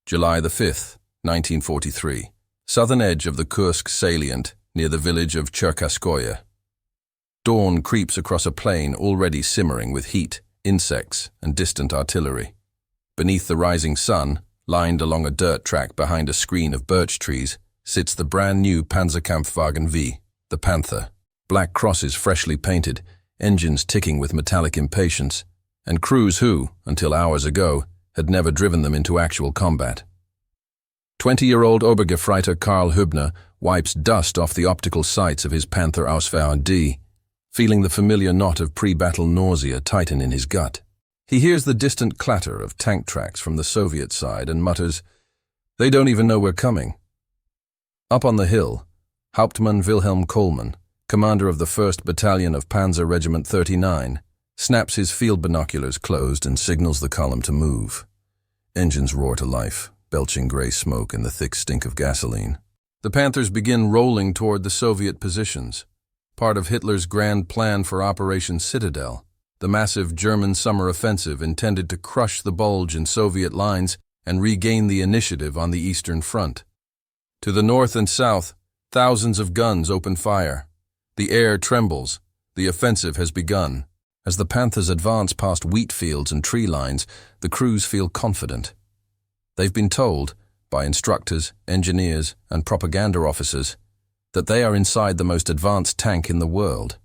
July the 5th, 1943. Southern edge of the Kursk salient near the village of Cherkaskoye. Dawn creeps across a plain already simmering with heat, insects, and distant artillery. Beneath the rising sun, lined along a dirt track behind a screen of birch trees, sits the brand-new Panzerkampfwagen V, the Panther. Black crosses freshly painted, engines ticking with metallic impatience, and crews who, until hours ago, had never driven them into actual combat. 20-year-old Obergefreiter Karl Hübner wipes dust off the optical sights of his Panther Ausf D, feeling the familiar knot of pre-battle nausea tighten in his gut. He hears the distant clatter of tank tracks from the Soviet side and mutters, "They don't even know we're coming." Up on the hill, Hauptmann Wilhelm Kohlmann, commander of the 1st Battalion of Panzer Regiment 39, snaps his field binoculars closed and signals the column to move. Engines roar to life, belching gray smoke and the thick stink of gasoline. The Panthers begin rolling toward the Soviet positions, part of Hitler's grand plan for Operation Citadel, the massive German summer offensive intended to crush the bulge in Soviet lines and regain the initiative on the Eastern Front. To the north and south, thousands of guns open fire. The air trembles. The offensive has begun. As the Panthers advance past wheat fields and tree lines, the crews feel confident. They've been told, by instructors, engineers, and propaganda officers, that they are inside the most advanced tank in the world.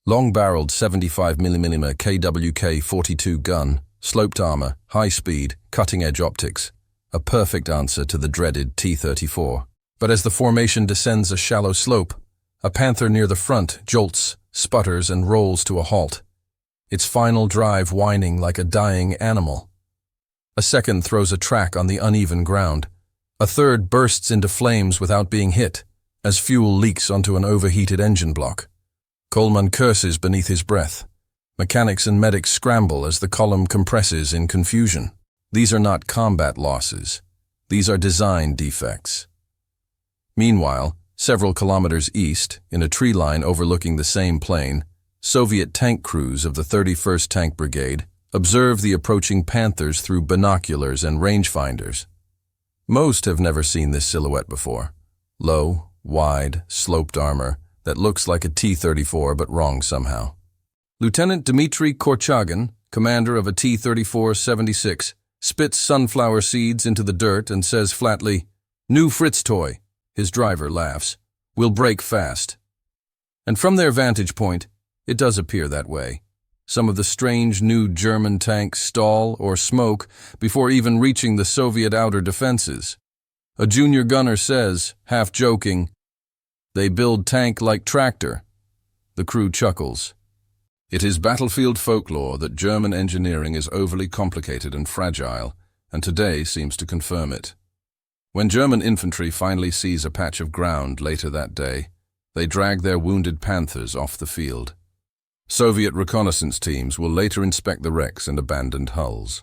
Long-barreled 75mm KWK-42 gun, sloped armor, high speed, cutting-edge optics, a perfect answer to the dreaded T-34. But as the formation descends a shallow slope, a Panther near the front jolts, sputters, and rolls to a halt, its final drive whining like a dying animal. A second throws a track on the uneven ground. A third bursts into flames without being hit, as fuel leaks onto an overheated engine block. Kohlmann curses beneath his breath. Mechanics and medics scramble as the column compresses in confusion. These are not combat losses. These are design defects. Meanwhile, several kilometers east, in a tree line overlooking the same plain, Soviet tank crews of the 31st Tank Brigade observe the approaching Panthers through binoculars and rangefinders. Most have never seen this silhouette before. Low, wide, sloped armor that looks like a T-34 but wrong somehow. Lieutenant Dmitry Korchagin, commander of a T-34-76, spits sunflower seeds into the dirt and says flatly, "New Fritz toy." His driver laughs. "We'll break fast." And from their vantage point, it does appear that way. Some of the strange new German tanks stall or smoke before even reaching the Soviet outer defenses. A junior gunner says, half joking, "They build tank like tractor." The crew chuckles. It is battlefield folklore that German engineering is overly complicated and fragile, and today seems to confirm it. When German infantry finally sees a patch of ground later that day, they drag their wounded Panthers off the field. Soviet reconnaissance teams will later inspect the wrecks and abandoned hulls.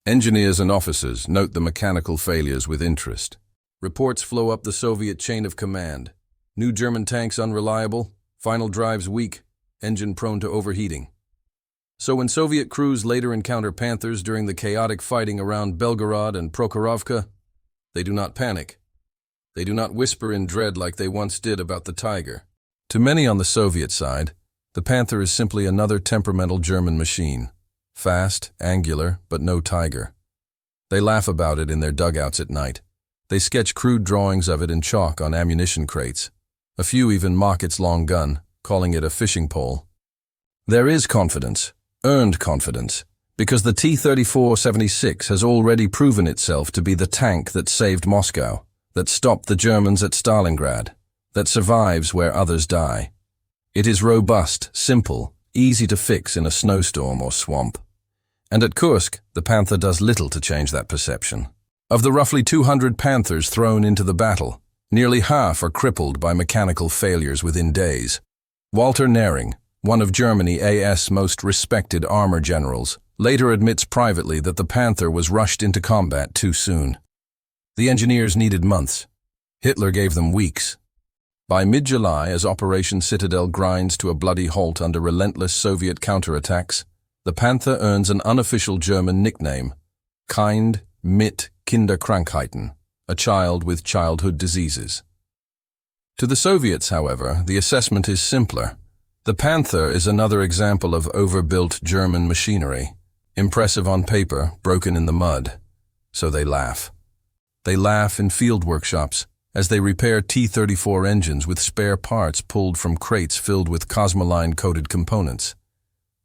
Engineers and officers note the mechanical failures with interest. Reports flow up the Soviet chain of command. New German tanks unreliable, final drives weak, engine prone to overheating. So when Soviet crews later encounter Panthers during the chaotic fighting around Belgorod and Prokhorovka, they do not panic. They do not whisper in dread like they once did about the Tiger. To many on the Soviet side, the Panther is simply another temperamental German machine. Fast, angular, but no Tiger. They laugh about it in their dugouts at night. They sketch crude drawings of it in chalk on ammunition crates. A few even mock its long gun, calling it a fishing pole. There is confidence, earned confidence, because the T-34-76 has already proven itself to be the tank that saved Moscow, that stopped the Germans at Stalingrad, that survives where others die. It is robust, simple, easy to fix in a snowstorm or swamp. And at Kursk, the Panther does little to change that perception. Of the roughly 200 Panthers thrown into the battle, nearly half are crippled by mechanical failures within days. Walter Nering, one of Germany's most respected armor generals, later admits privately that the Panther was rushed into combat too soon. The engineers needed months. Hitler gave them weeks. By mid-July, as Operation Citadel grinds to a bloody halt under relentless Soviet counterattacks, the Panther earns an unofficial German nickname, Kind mit Kinderkrankheiten, a child with childhood diseases. To the Soviets, however, the assessment is simpler. The Panther is another example of overbuilt German machinery, impressive on paper, broken in the mud. So they laugh. They laugh in field workshops as they repair T-34 engines with spare parts pulled from crates filled with cosmoline-coated components.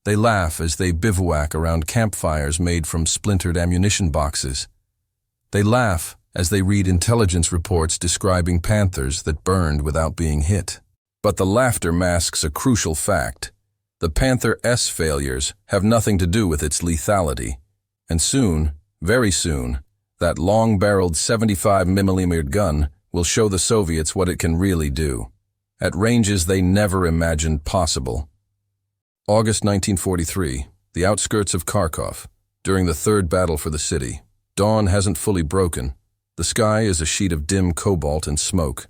They laugh as they bivouac around campfires made from splintered ammunition boxes. They laugh as they read intelligence reports describing Panthers that burned without being hit. But the laughter masks a crucial fact. The Panther S failures have nothing to do with its lethality. And soon, very soon, that long-barreled 75mm gun will show the Soviets what it can really do, at ranges they never imagined possible. August 1943, the outskirts of Kharkov, during the third battle for the city. Dawn hasn't fully broken. The sky is a sheet of dim cobalt and smoke.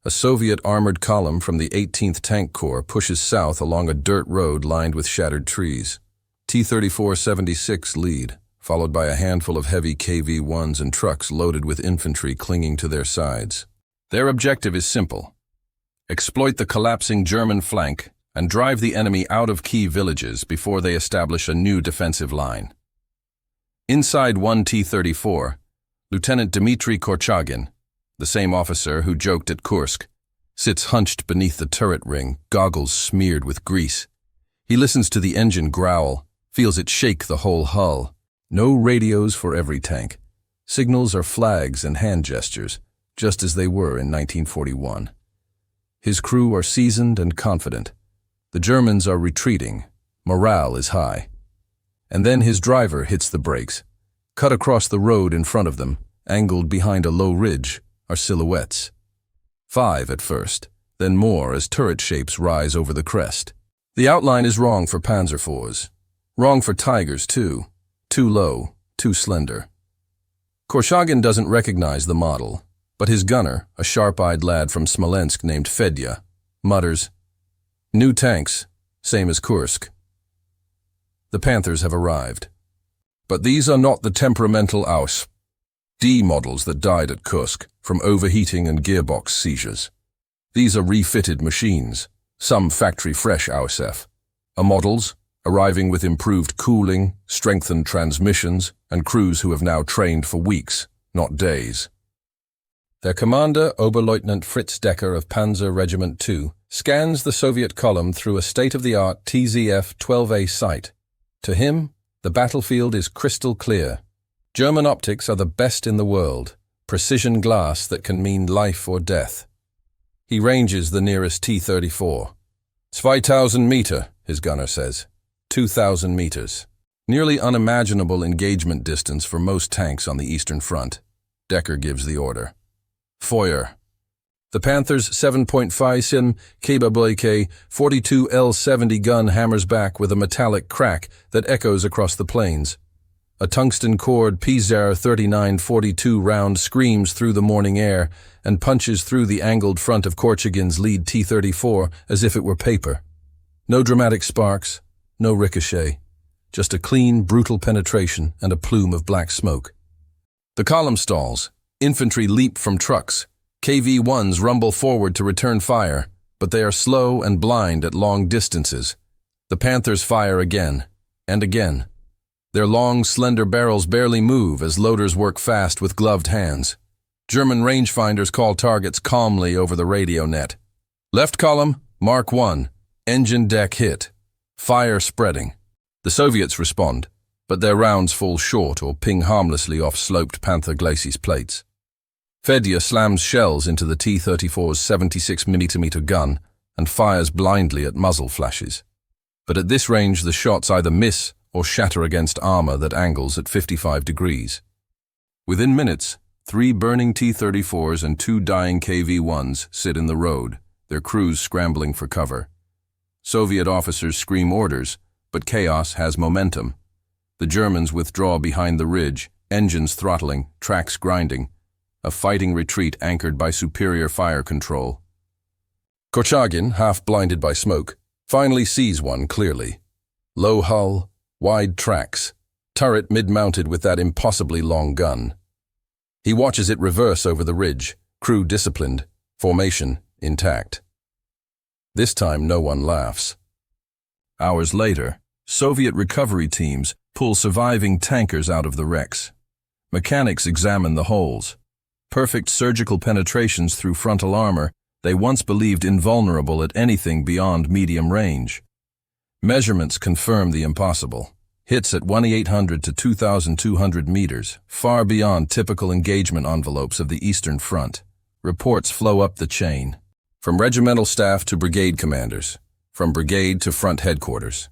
A Soviet armored column from the 18th Tank Corps pushes south along a dirt road lined with shattered trees. T-34-76 lead, followed by a handful of heavy KV-1s and trucks loaded with infantry clinging to their sides. Their objective is simple: exploit the collapsing German flank and drive the enemy out of key villages before they establish a new defensive line. Inside one T-34, Lieutenant Dmitry Korchagin, the same officer who joked at Kursk, sits hunched beneath the turret ring, goggles smeared with grease. He listens to the engine growl, feels it shake the whole hull. No radios for every tank. Signals are flags and hand gestures, just as they were in 1941. His crew are seasoned and confident. The Germans are retreating. Morale is high. And then his driver hits the brakes. Cut across the road in front of them, angled behind a low ridge, are silhouettes. 5 at first, then more as turret shapes rise over the crest. The outline is wrong for Panzer IVs. Wrong for Tigers, too. Too low, too slender. Korchagin doesn't recognize the model, but his gunner, a sharp-eyed lad from Smolensk named Fedya, mutters, "New tanks, same as Kursk." The Panthers have arrived. But these are not the temperamental Aus-D models that died at Kursk from overheating and gearbox seizures. These are refitted machines, some factory-fresh Aus-F, models arriving with improved cooling, strengthened transmissions, and crews who have now trained for weeks, not days. Their commander, Oberleutnant Fritz Decker of Panzer Regiment II, scans the Soviet column through a state-of-the-art TZF-12A sight. To him, the battlefield is crystal clear. German optics are the best in the world, precision glass that can mean life or death. He ranges the nearest T-34. 2,000 meter, his gunner says. 2,000 meters. Nearly unimaginable engagement distance for most tanks on the Eastern Front. Decker gives the order. Feuer. The Panther's 7.5 kBK 42L70 gun hammers back with a metallic crack that echoes across the plains. A tungsten-cored PZAR 3942 round screams through the morning air and punches through the angled front of Korchagin's lead T-34 as if it were paper. No dramatic sparks, no ricochet, just a clean, brutal penetration and a plume of black smoke. The column stalls. Infantry leap from trucks. KV-1s rumble forward to return fire, but they are slow and blind at long distances. The Panthers fire again, and again. Their long, slender barrels barely move as loaders work fast with gloved hands. German rangefinders call targets calmly over the radio net. Left column, Mark 1, engine deck hit. Fire spreading. The Soviets respond, but their rounds fall short or ping harmlessly off sloped Panther Glacis plates. Fedya slams shells into the T-34's 76mm gun and fires blindly at muzzle flashes. But at this range, the shots either miss or shatter against armor that angles at 55 degrees. Within minutes, 3 burning T-34s and 2 dying KV-1s sit in the road, their crews scrambling for cover. Soviet officers scream orders, but chaos has momentum. The Germans withdraw behind the ridge, engines throttling, tracks grinding, a fighting retreat anchored by superior fire control. Korchagin, half blinded by smoke, finally sees one clearly. Low hull, wide tracks, turret mid-mounted with that impossibly long gun. He watches it reverse over the ridge, crew disciplined, formation intact. This time no one laughs. Hours later, Soviet recovery teams pull surviving tankers out of the wrecks. Mechanics examine the holes. Perfect surgical penetrations through frontal armor they once believed invulnerable at anything beyond medium range. Measurements confirm the impossible. Hits at 1,800 to 2,200 meters, far beyond typical engagement envelopes of the Eastern Front. Reports flow up the chain, from regimental staff to brigade commanders, from brigade to front headquarters.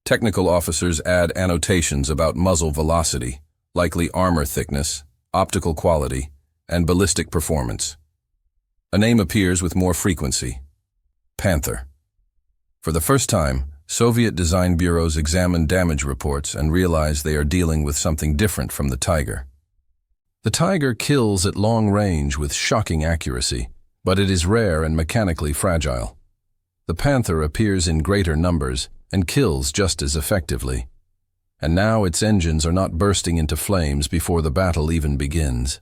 Technical officers add annotations about muzzle velocity, likely armor thickness, optical quality, and ballistic performance. A name appears with more frequency: Panther. For the first time, Soviet design bureaus examine damage reports and realize they are dealing with something different from the Tiger. The Tiger kills at long range with shocking accuracy, but it is rare and mechanically fragile. The Panther appears in greater numbers and kills just as effectively. And now its engines are not bursting into flames before the battle even begins.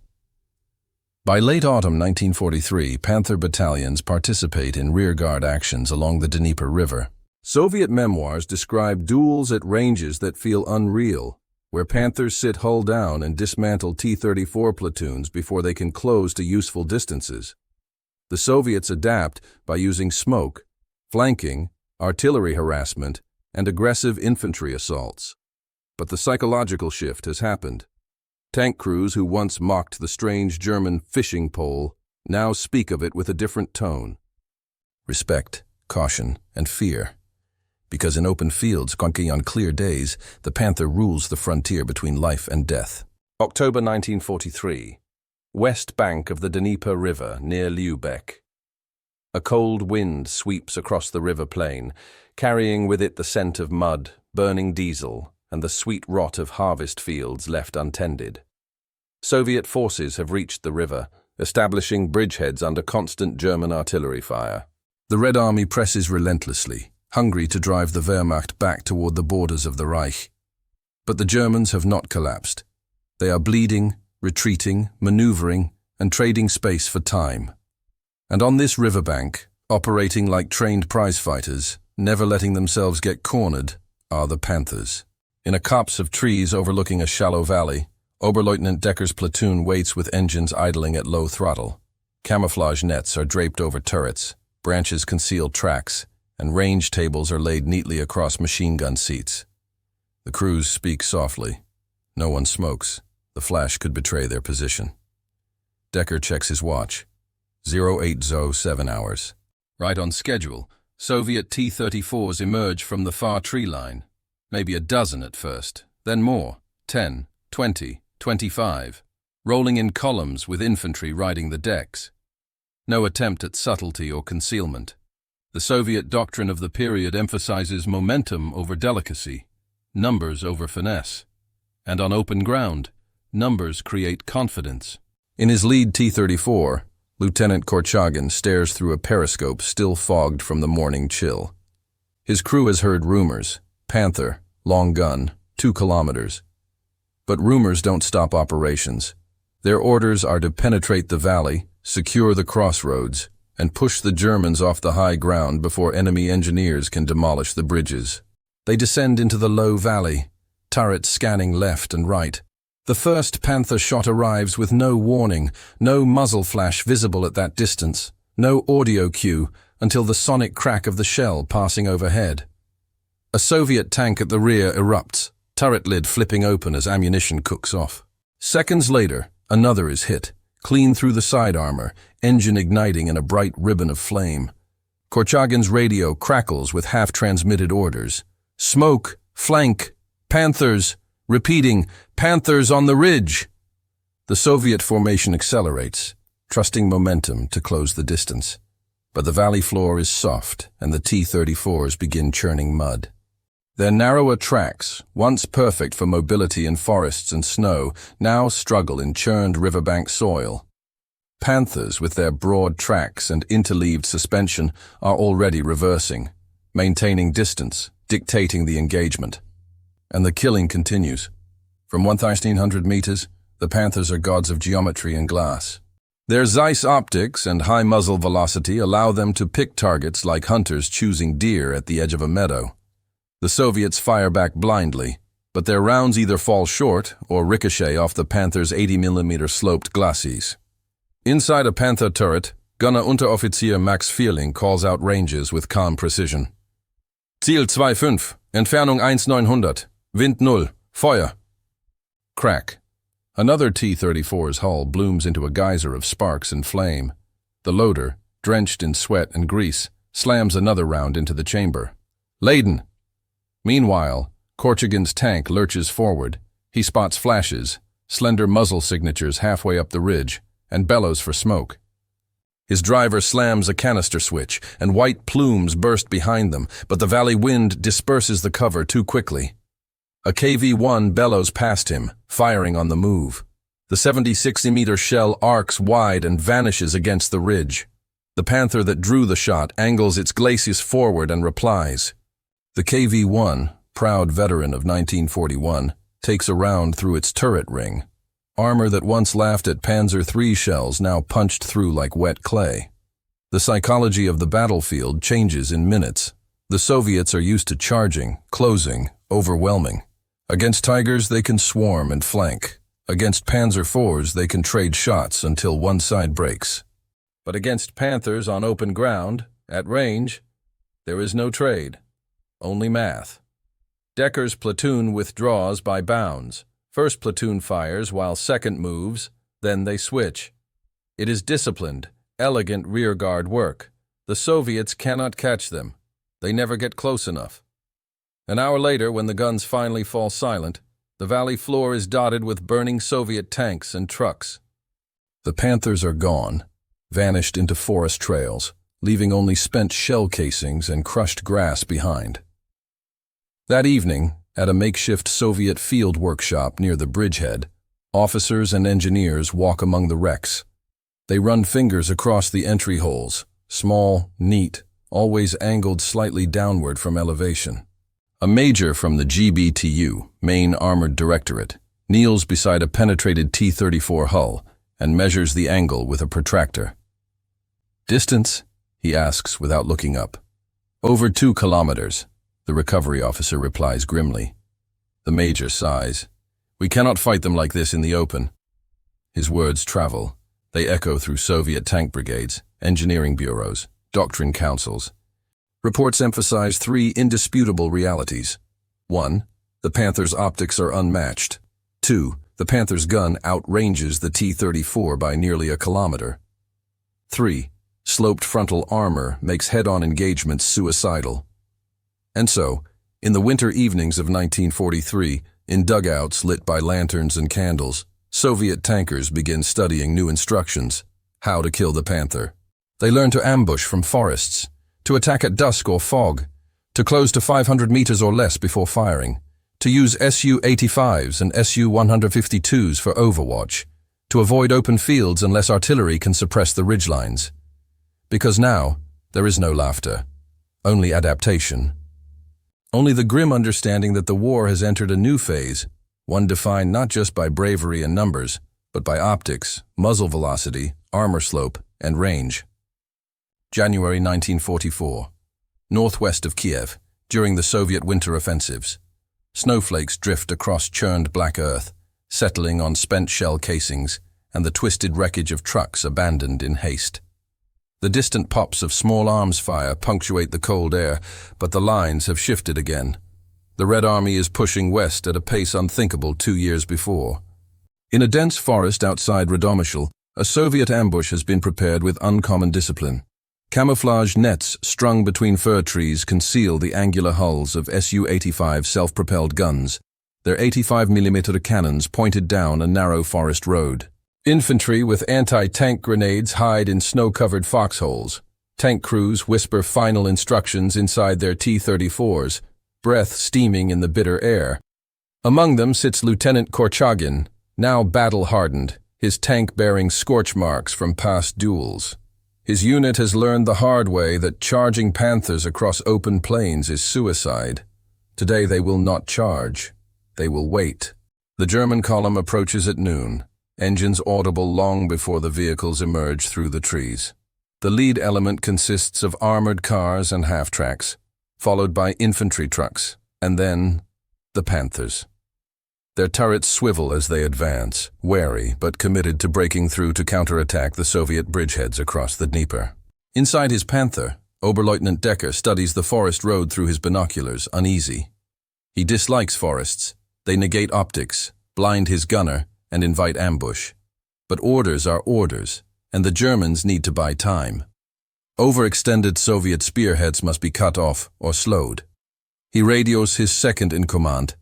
By late autumn 1943, Panther battalions participate in rearguard actions along the Dnieper River. Soviet memoirs describe duels at ranges that feel unreal, where Panthers sit hull down and dismantle T-34 platoons before they can close to useful distances. The Soviets adapt by using smoke, flanking, artillery harassment, and aggressive infantry assaults. But the psychological shift has happened. Tank crews who once mocked the strange German fishing pole now speak of it with a different tone. Respect, caution, and fear. Because in open fields, on clear days, the Panther rules the frontier between life and death. October 1943. West bank of the Dnieper River near Lübeck. A cold wind sweeps across the river plain, carrying with it the scent of mud, burning diesel, and the sweet rot of harvest fields left untended. Soviet forces have reached the river, establishing bridgeheads under constant German artillery fire. The Red Army presses relentlessly, hungry to drive the Wehrmacht back toward the borders of the Reich. But the Germans have not collapsed. They are bleeding, retreating, maneuvering, and trading space for time. And on this riverbank, operating like trained prize-fighters, never letting themselves get cornered, are the Panthers. In a copse of trees overlooking a shallow valley, Oberleutnant Decker's platoon waits with engines idling at low throttle. Camouflage nets are draped over turrets, branches conceal tracks, and range tables are laid neatly across machine gun seats. The crews speak softly. No one smokes. The flash could betray their position. Decker checks his watch. 0807 hours. Right on schedule, Soviet T-34s emerge from the far tree line. Maybe a dozen at first, then more, 10, 20, 25, rolling in columns with infantry riding the decks. No attempt at subtlety or concealment. The Soviet doctrine of the period emphasizes momentum over delicacy, numbers over finesse. And on open ground, numbers create confidence. In his lead T-34, Lieutenant Korchagin stares through a periscope still fogged from the morning chill. His crew has heard rumors. Panther, long gun, 2 kilometers. But rumors don't stop operations. Their orders are to penetrate the valley, secure the crossroads, and push the Germans off the high ground before enemy engineers can demolish the bridges. They descend into the low valley, turrets scanning left and right. The first Panther shot arrives with no warning, no muzzle flash visible at that distance, no audio cue until the sonic crack of the shell passing overhead. A Soviet tank at the rear erupts, turret lid flipping open as ammunition cooks off. Seconds later, another is hit, clean through the side armor, engine igniting in a bright ribbon of flame. Korchagin's radio crackles with half-transmitted orders. Smoke, flank, Panthers, repeating, Panthers on the ridge. The Soviet formation accelerates, trusting momentum to close the distance. But the valley floor is soft, and the T-34s begin churning mud. Their narrower tracks, once perfect for mobility in forests and snow, now struggle in churned riverbank soil. Panthers, with their broad tracks and interleaved suspension, are already reversing, maintaining distance, dictating the engagement. And the killing continues. From 1,300 meters, The Panthers are gods of geometry and glass. Their Zeiss optics and high muzzle velocity allow them to pick targets like hunters choosing deer at the edge of a meadow. The Soviets fire back blindly, but their rounds either fall short or ricochet off the Panthers' 80mm sloped glacis. Inside a Panther turret, Gunner Unteroffizier Max Vierling calls out ranges with calm precision. Ziel 2,5, Entfernung 1,900, Wind 0, Feuer. Crack. Another T-34's hull blooms into a geyser of sparks and flame. The loader, drenched in sweat and grease, slams another round into the chamber. Laden. Meanwhile, Korchagin's tank lurches forward. He spots flashes, slender muzzle signatures halfway up the ridge, and bellows for smoke. His driver slams a canister switch, and white plumes burst behind them, but the valley wind disperses the cover too quickly. A KV-1 bellows past him, firing on the move. The 70-60-meter shell arcs wide and vanishes against the ridge. The Panther that drew the shot angles its glacis forward and replies. The KV-1, proud veteran of 1941, takes a round through its turret ring. Armor that once laughed at Panzer III shells now punched through like wet clay. The psychology of the battlefield changes in minutes. The Soviets are used to charging, closing, overwhelming. Against Tigers, they can swarm and flank. Against Panzer IVs, they can trade shots until one side breaks. But against Panthers on open ground, at range, there is no trade, only math. Decker's platoon withdraws by bounds. First platoon fires while second moves, then they switch. It is disciplined, elegant rearguard work. The Soviets cannot catch them. They never get close enough. An hour later, when the guns finally fall silent, the valley floor is dotted with burning Soviet tanks and trucks. The Panthers are gone, vanished into forest trails, leaving only spent shell casings and crushed grass behind. That evening, at a makeshift Soviet field workshop near the bridgehead, officers and engineers walk among the wrecks. They run fingers across the entry holes, small, neat, always angled slightly downward from elevation. A major from the GBTU, Main Armored Directorate, kneels beside a penetrated T-34 hull and measures the angle with a protractor. Distance? He asks without looking up. Over 2 kilometers, the recovery officer replies grimly. The major sighs. We cannot fight them like this in the open. His words travel. They echo through Soviet tank brigades, engineering bureaus, doctrine councils. Reports emphasize 3 indisputable realities. 1. The Panther's optics are unmatched. 2. The Panther's gun outranges the T-34 by nearly a kilometer. 3. Sloped frontal armor makes head-on engagements suicidal. And so, in the winter evenings of 1943, in dugouts lit by lanterns and candles, Soviet tankers begin studying new instructions: how to kill the Panther. They learn to ambush from forests, to attack at dusk or fog, to close to 500 meters or less before firing, to use Su-85s and Su-152s for overwatch, to avoid open fields unless artillery can suppress the ridgelines. Because now, there is no laughter, only adaptation. Only the grim understanding that the war has entered a new phase, one defined not just by bravery and numbers, but by optics, muzzle velocity, armor slope, and range. January 1944. Northwest of Kiev, during the Soviet winter offensives. Snowflakes drift across churned black earth, settling on spent shell casings and the twisted wreckage of trucks abandoned in haste. The distant pops of small arms fire punctuate the cold air, but the lines have shifted again. The Red Army is pushing west at a pace unthinkable 2 years before. In a dense forest outside Radomyshl, a Soviet ambush has been prepared with uncommon discipline. Camouflage nets strung between fir trees conceal the angular hulls of Su-85 self-propelled guns, their 85mm cannons pointed down a narrow forest road. Infantry with anti-tank grenades hide in snow-covered foxholes. Tank crews whisper final instructions inside their T-34s, breath steaming in the bitter air. Among them sits Lieutenant Korchagin, now battle-hardened, his tank bearing scorch marks from past duels. His unit has learned the hard way that charging Panthers across open plains is suicide. Today they will not charge. They will wait. The German column approaches at noon. engines audible long before the vehicles emerge through the trees. The lead element consists of armored cars and half-tracks, followed by infantry trucks, and then the Panthers. Their turrets swivel as they advance, wary but committed to breaking through to counterattack the Soviet bridgeheads across the Dnieper. Inside his Panther, Oberleutnant Decker studies the forest road through his binoculars, uneasy. He dislikes forests. They negate optics, blind his gunner, and invite ambush. But orders are orders, and the Germans need to buy time. Overextended Soviet spearheads must be cut off or slowed. He radios his second in command.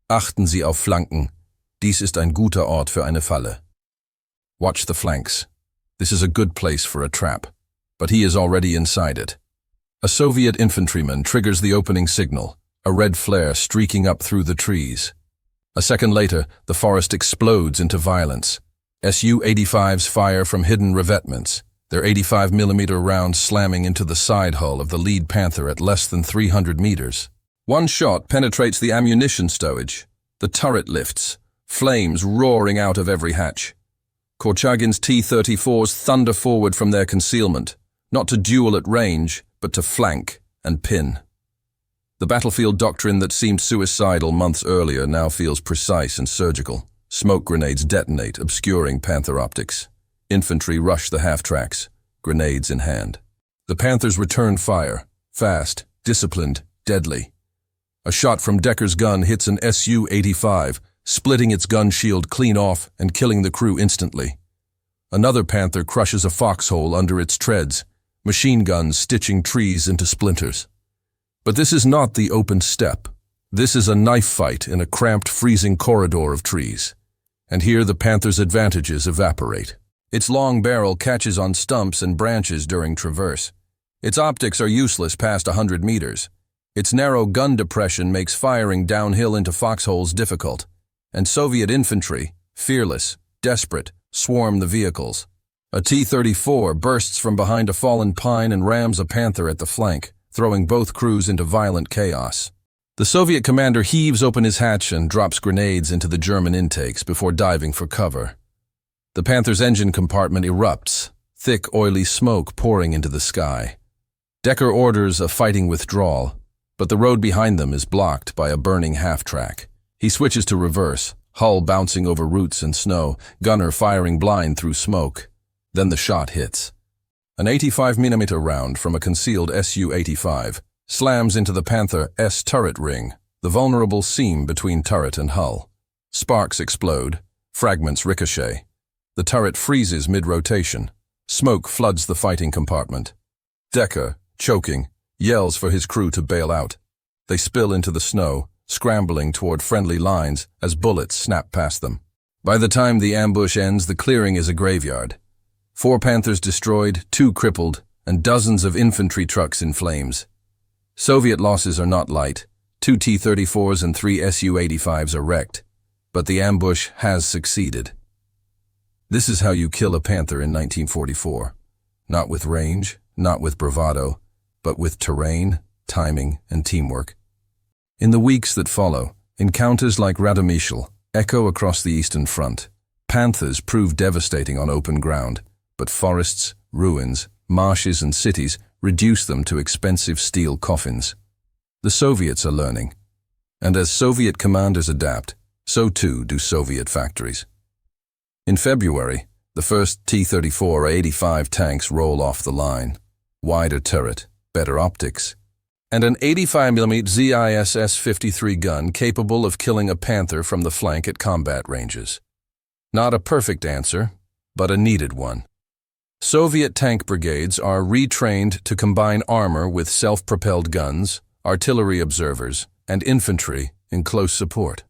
Achten Sie auf Flanken. Dies ist ein guter Ort für eine Falle. Watch the flanks. This is a good place for a trap. But he is already inside it. A Soviet infantryman triggers the opening signal, a red flare streaking up through the trees. A second later, the forest explodes into violence. Su-85s fire from hidden revetments, their 85mm rounds slamming into the side hull of the lead Panther at less than 300 meters. One shot penetrates the ammunition stowage. The turret lifts, flames roaring out of every hatch. Korchagin's T-34s thunder forward from their concealment, not to duel at range, but to flank and pin. The battlefield doctrine that seemed suicidal months earlier now feels precise and surgical. Smoke grenades detonate, obscuring Panther optics. Infantry rush the half-tracks, grenades in hand. The Panthers return fire, fast, disciplined, deadly. A shot from Decker's gun hits an Su-85, splitting its gun shield clean off and killing the crew instantly. Another Panther crushes a foxhole under its treads, machine guns stitching trees into splinters. But this is not the open steppe. This is a knife fight in a cramped, freezing corridor of trees. And here the Panther's advantages evaporate. Its long barrel catches on stumps and branches during traverse. Its optics are useless past 100 meters. Its narrow gun depression makes firing downhill into foxholes difficult. And Soviet infantry, fearless, desperate, swarm the vehicles. A T-34 bursts from behind a fallen pine and rams a Panther at the flank, throwing both crews into violent chaos. The Soviet commander heaves open his hatch and drops grenades into the German intakes before diving for cover. The Panther's engine compartment erupts, thick, oily smoke pouring into the sky. Decker orders a fighting withdrawal, but the road behind them is blocked by a burning half-track. He switches to reverse, hull bouncing over roots and snow, gunner firing blind through smoke. Then the shot hits. An 85mm round from a concealed Su-85 slams into the Panther S turret ring, the vulnerable seam between turret and hull. Sparks explode, fragments ricochet. The turret freezes mid-rotation. Smoke floods the fighting compartment. Decker, choking, yells for his crew to bail out. They spill into the snow, scrambling toward friendly lines as bullets snap past them. By the time the ambush ends, the clearing is a graveyard. 4 Panthers destroyed, 2 crippled, and dozens of infantry trucks in flames. Soviet losses are not light. 2 T-34s and 3 Su-85s are wrecked. But the ambush has succeeded. This is how you kill a Panther in 1944. Not with range, not with bravado, but with terrain, timing, and teamwork. In the weeks that follow, encounters like Radomyshl echo across the Eastern Front. Panthers prove devastating on open ground, but forests, ruins, marshes, and cities reduce them to expensive steel coffins. The Soviets are learning. And as Soviet commanders adapt, so too do Soviet factories. In February, the first T-34-85 tanks roll off the line. Wider turret, better optics, and an 85mm ZISS-53 gun capable of killing a Panther from the flank at combat ranges. Not a perfect answer, but a needed one. Soviet tank brigades are retrained to combine armor with self-propelled guns, artillery observers, and infantry in close support.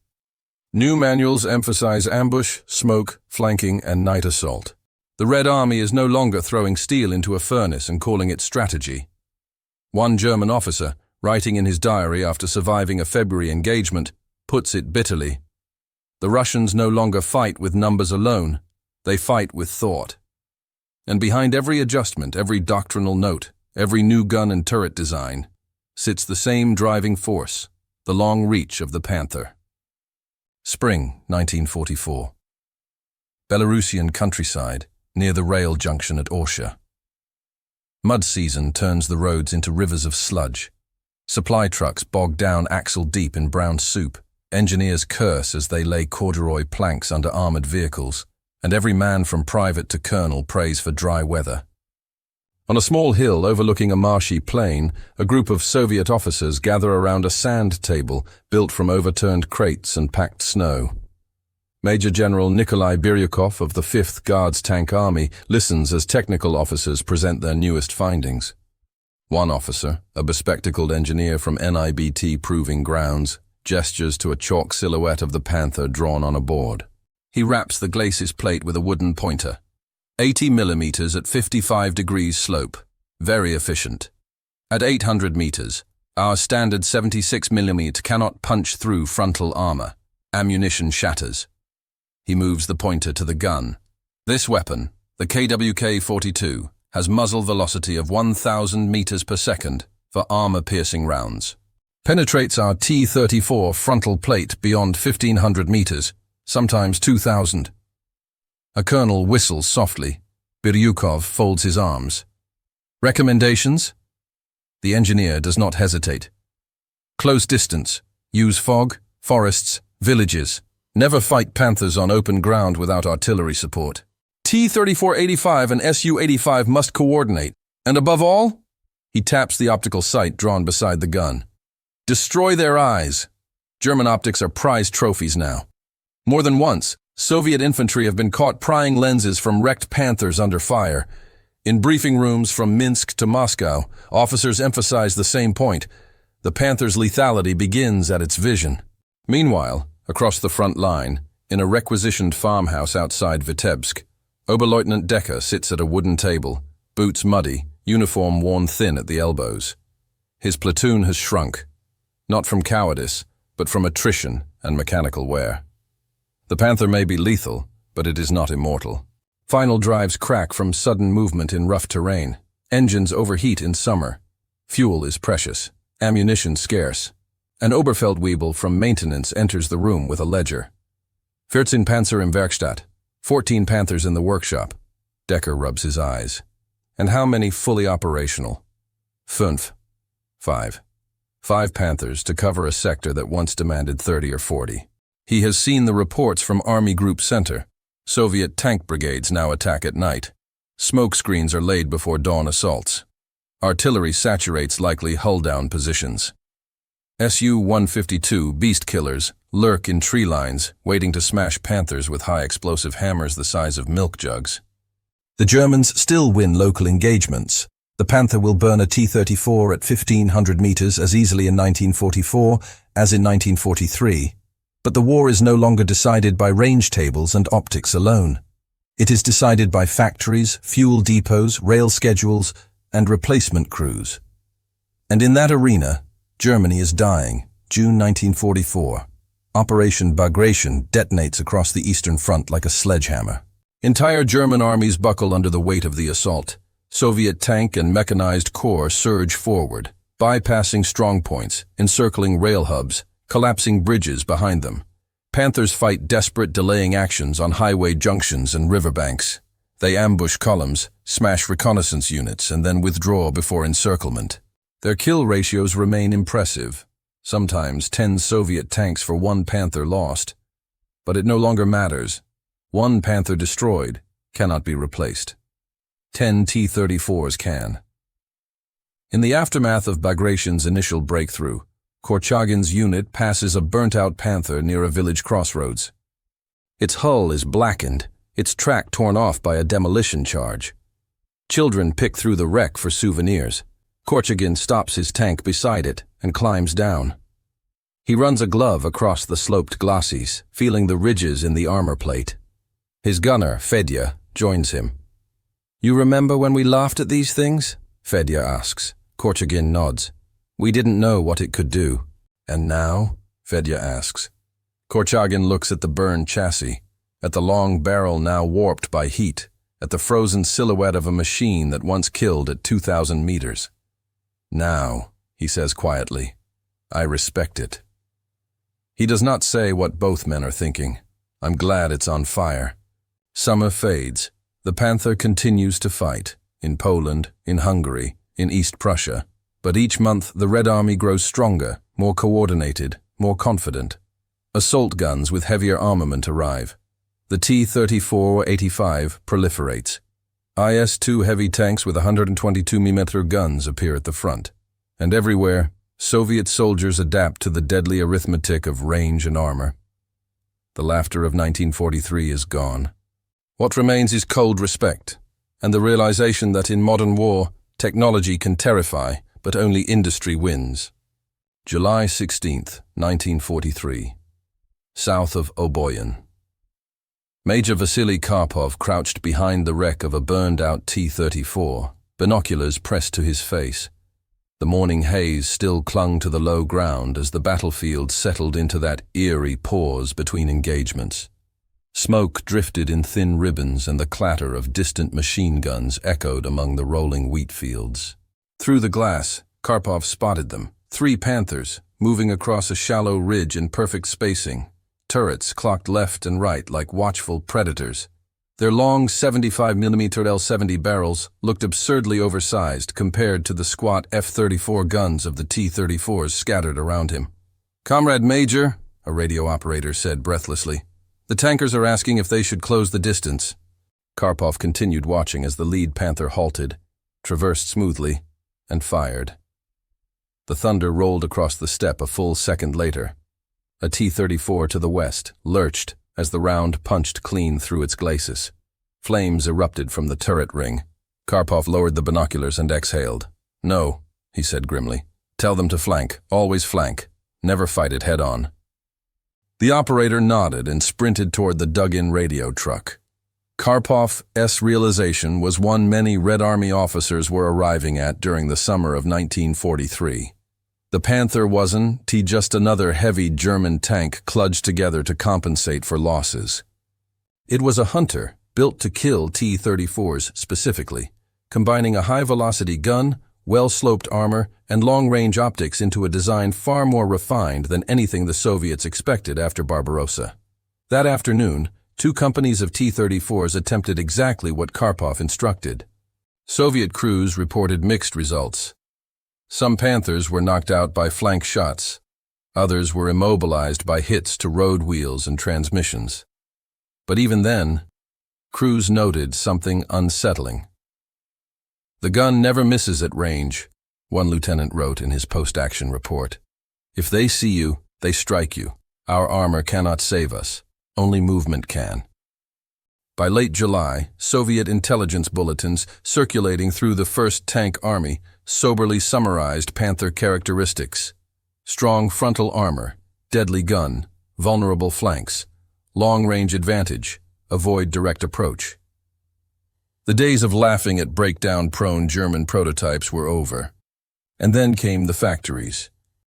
New manuals emphasize ambush, smoke, flanking, and night assault. The Red Army is no longer throwing steel into a furnace and calling it strategy. One German officer, writing in his diary after surviving a February engagement, puts it bitterly. The Russians no longer fight with numbers alone, they fight with thought. And behind every adjustment, every doctrinal note, every new gun and turret design, sits the same driving force, the long reach of the Panther. Spring 1944. Belarusian countryside, near the rail junction at Orsha. Mud season turns the roads into rivers of sludge. Supply trucks bog down axle-deep in brown soup. Engineers curse as they lay corduroy planks under armored vehicles, and every man from private to colonel prays for dry weather. On a small hill overlooking a marshy plain, a group of Soviet officers gather around a sand table built from overturned crates and packed snow. Major General Nikolai Biryukov of the 5th Guards Tank Army listens as technical officers present their newest findings. One officer, a bespectacled engineer from NIBT Proving Grounds, gestures to a chalk silhouette of the panther drawn on a board. He wraps the glacis plate with a wooden pointer. 80 millimeters at 55 degrees slope. Very efficient. At 800 meters, our standard 76 millimeter cannot punch through frontal armor. Ammunition shatters. He moves the pointer to the gun. This weapon, the KWK-42, has muzzle velocity of 1,000 meters per second for armor-piercing rounds. Penetrates our T-34 frontal plate beyond 1,500 meters, sometimes 2,000. A colonel whistles softly. Biryukov folds his arms. Recommendations? The engineer does not hesitate. Close distance. Use fog, forests, villages. Never fight panthers on open ground without artillery support. T-34-85 and Su-85 must coordinate. And above all, he taps the optical sight drawn beside the gun. Destroy their eyes. German optics are prized trophies now. More than once, Soviet infantry have been caught prying lenses from wrecked panthers under fire. In briefing rooms from Minsk to Moscow, officers emphasize the same point. The panther's lethality begins at its vision. Meanwhile, across the front line, in a requisitioned farmhouse outside Vitebsk, Oberleutnant Decker sits at a wooden table, boots muddy, uniform worn thin at the elbows. His platoon has shrunk, not from cowardice, but from attrition and mechanical wear. The panther may be lethal, but it is not immortal. Final drives crack from sudden movement in rough terrain. Engines overheat in summer. Fuel is precious. Ammunition scarce. An Oberfeldwebel from maintenance enters the room with a ledger. 14 Panzer im Werkstatt. 14 Panthers in the workshop. Decker rubs his eyes. And how many fully operational? 5. 5 Panthers to cover a sector that once demanded 30 or 40. He has seen the reports from Army Group Center. Soviet tank brigades now attack at night. Smoke screens are laid before dawn assaults. Artillery saturates likely hull-down positions. Su-152 beast killers lurk in tree lines, waiting to smash panthers with high-explosive hammers the size of milk jugs. The Germans still win local engagements. The Panther will burn a T-34 at 1,500 meters as easily in 1944 as in 1943. But the war is no longer decided by range tables and optics alone. It is decided by factories, fuel depots, rail schedules, and replacement crews. And in that arena, Germany is dying. June 1944. Operation Bagration detonates across the Eastern Front like a sledgehammer. Entire German armies buckle under the weight of the assault. Soviet tank and mechanized corps surge forward, bypassing strongpoints, encircling rail hubs, collapsing bridges behind them. Panthers fight desperate delaying actions on highway junctions and riverbanks. They ambush columns, smash reconnaissance units, and then withdraw before encirclement. Their kill ratios remain impressive. Sometimes 10 Soviet tanks for 1 Panther lost. But it no longer matters. 1 Panther destroyed cannot be replaced. 10 T-34s can. In the aftermath of Bagration's initial breakthrough, Korchagin's unit passes a burnt-out Panther near a village crossroads. Its hull is blackened, its track torn off by a demolition charge. Children pick through the wreck for souvenirs. Korchagin stops his tank beside it and climbs down. He runs a glove across the sloped glacis, feeling the ridges in the armor plate. His gunner, Fedya, joins him. "You remember when we laughed at these things?" Fedya asks. Korchagin nods. "We didn't know what it could do." "And now?" Fedya asks. Korchagin looks at the burned chassis, at the long barrel now warped by heat, at the frozen silhouette of a machine that once killed at 2,000 meters. "Now," he says quietly, "I respect it." He does not say what both men are thinking. "I'm glad it's on fire." Summer fades. The Panther continues to fight, in Poland, in Hungary, in East Prussia. But each month the Red Army grows stronger, more coordinated, more confident. Assault guns with heavier armament arrive. The T-34-85 proliferates. IS-2 heavy tanks with 122mm guns appear at the front. And everywhere, Soviet soldiers adapt to the deadly arithmetic of range and armor. The laughter of 1943 is gone. What remains is cold respect, and the realization that in modern war, technology can terrify, but only industry wins. July 16, 1943. South of Oboyan. Major Vasily Karpov crouched behind the wreck of a burned-out T-34, binoculars pressed to his face. The morning haze still clung to the low ground as the battlefield settled into that eerie pause between engagements. Smoke drifted in thin ribbons and the clatter of distant machine guns echoed among the rolling wheat fields. Through the glass, Karpov spotted them, 3 Panthers, moving across a shallow ridge in perfect spacing. Turrets clocked left and right like watchful predators. Their long 75mm L-70 barrels looked absurdly oversized compared to the squat F-34 guns of the T-34s scattered around him. "Comrade Major," a radio operator said breathlessly, "the tankers are asking if they should close the distance." Karpov continued watching as the lead Panther halted, traversed smoothly, and fired. The thunder rolled across the steppe a full second later. A T-34 to the west lurched as the round punched clean through its glacis. Flames erupted from the turret ring. Karpov lowered the binoculars and exhaled. "No," he said grimly. "Tell them to flank. Always flank. Never fight it head-on." The operator nodded and sprinted toward the dug-in radio truck. Karpov's realization was one many Red Army officers were arriving at during the summer of 1943. The Panther wasn't just another heavy German tank kludged together to compensate for losses. It was a hunter, built to kill T-34s specifically, combining a high-velocity gun, well-sloped armor, and long-range optics into a design far more refined than anything the Soviets expected after Barbarossa. That afternoon, 2 companies of T-34s attempted exactly what Karpov instructed. Soviet crews reported mixed results. Some Panthers were knocked out by flank shots. Others were immobilized by hits to road wheels and transmissions. But even then, crews noted something unsettling. "The gun never misses at range," one lieutenant wrote in his post-action report. "If they see you, they strike you. Our armor cannot save us. Only movement can." By late July, Soviet intelligence bulletins circulating through the 1st Tank Army soberly summarized Panther characteristics: strong frontal armor, deadly gun, vulnerable flanks, long-range advantage, avoid direct approach. The days of laughing at breakdown-prone German prototypes were over. And then came the factories.